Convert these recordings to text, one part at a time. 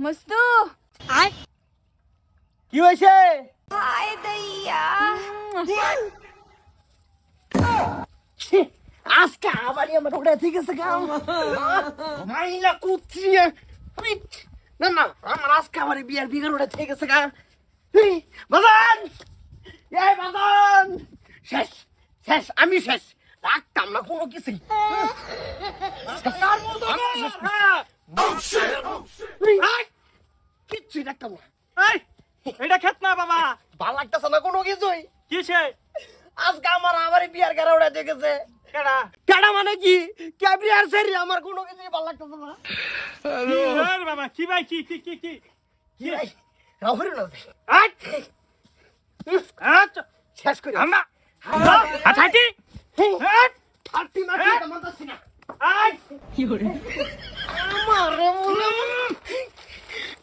মস্তু আয় কি হইছে আয় দইয়া আজকে আবারই আমার ওটা ঠিক আছে কাম মাইলা কুত্রিয়া পিট না না আমার আজকে আবার বিয়ার বিগার ওটা ঠিক আছে কাম বাজান এই বাজান শেষ শেষ আমি শেষ রাখতাম না কোনো কিছু কিচ্ছুই রাখতাম না এটা খেত না বাবা ভাল লাগতেছে না কোনো কিছুই কিসে আজকে আমার আবার বিয়ার গাড়া ওটা দেখেছে কেডা কেডা মানে কি ক্যাবিয়ার সেরি আমার কোনো কিছুই ভাল লাগতেছে না আরে বাবা কি ভাই কি কি কি কি কি ভাই রাহুল না আচ্ছা শেষ করি আমরা আঠাটি থার্টি মার্ক আমার কাছে না আই আমার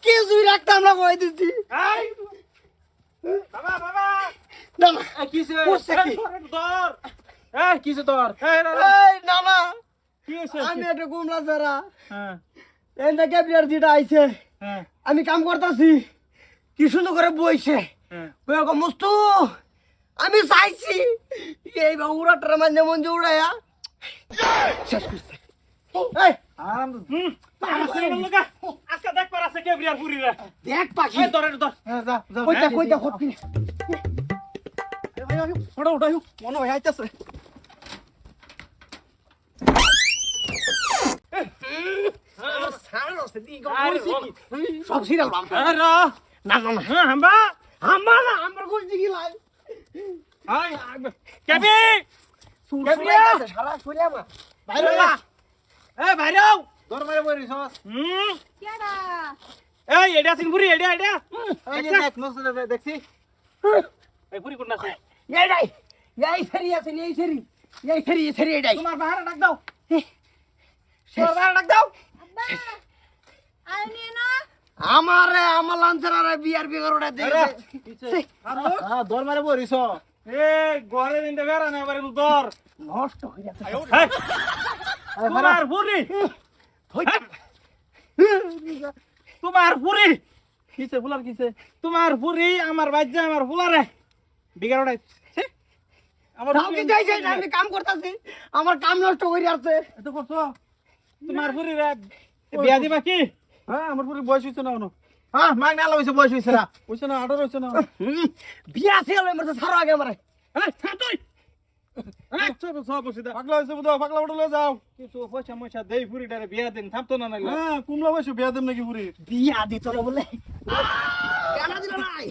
কিছুই রাখতাম না কই দিছি আই বাবা বাবা না না কিসে করছে কি? ধর এই কিসে ধর এই এই না না কি হইছে আমি একটা গুমলা ছাড়া হ্যাঁ এই না ক্যাবিয়ার যেটা আইছে হ্যাঁ আমি কাম করতেছি কি সুন্দর করে বইছে হ্যাঁ ওই মস্তু আমি চাইছি এই বাবুরাটার মানে মন যে উড়াইয়া শেষ করছে এই আরাম আজকে দেখ পার আছে কেবরিয়ার পুরিরা দেখ পাখি এই ধর ধর যা যা কইতা কইতা হটকি ওটা ওটা মনে হয় আইতাছে সব সিরিয়াল বাম আরে না না না হাম্বা আমার না আমার কইছি কি লাই আই কেবি সারা শুনিয়া মা বাইরে এই বাইরে ধর মারে বইরিস কেডা এই এডা সিং পুরি এডা এডা এই যে দেখ নসলে দেখছি এই পুরি কোন আছে এই নাই এই সেরি আছে এই সেরি এই সেরি এটাই তোমার বাহারে ডাক দাও শেষ। তোমার বাহারে ডাক দাও আব্বা আয় নিয়ে না আমার লাঞ্চার বিয়ার বিগার ওটা দেখেছে হ্যাঁ ধর মারে বইরিস এ ঘরে দিন বেরা না এবারে ধর নষ্ট হয়ে যাচ্ছে এই তোমার পুরি তোমার পুরি কিসে ফুলার কিসে তোমার পুরি আমার বাজ্যা আমার ফুলারে বিগাড়াই আমার কাউকে যাই যাই না আমি কাম করতেছি আমার কাম নষ্ট করে আছে এত করছো তোমার পুরি রে বিয়া দিবা কি হ্যাঁ আমার পুরি বয়স হইছে না এখনো হ্যাঁ মাগ না হইছে বয়স হইছে না হইছে না 18 হইছে না বিয়া আছে হলো আমার সারা আগে আমারে এই তুই চলো সব বসে দা পাগলা হইছে বুদা পাগলা উঠলে যাও কিছু পয়সা ময়সা দেই পুরি ডারে বিয়া দেন থামতো না নাইলে হ্যাঁ কুমলা বয়স বিয়া দেন নাকি পুরি বিয়া দিত না বলে কেন দিল নাই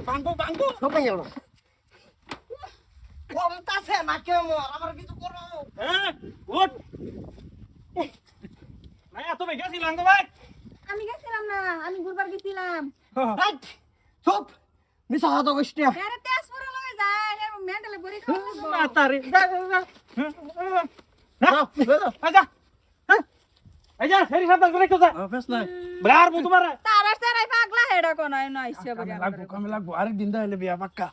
বাঙ্গো বাঙ্গো সবাই গেল কমতাছে না কেমন আমার কিছু করো হ্যাঁ উঠ না তুমি গেছি লাঙ্গো ভাই আমি গেছিলাম না আমি ঘুরবার গেছিলাম চুপ মিছা হাত গোষ্ঠী আরে তেজপুরে লয়ে যায় এর মেন্টালে বড়ি খাওয়া মাতারি আজা এই যা ফেরি সাথে করে তো যা ফেস নাই ব্রার বু তোমার তারা সারাই পাগলা হেডা কোন আইছে বড়ি লাগবো কামে লাগবো আরেক দিন দাইলে বিয়া পাক্কা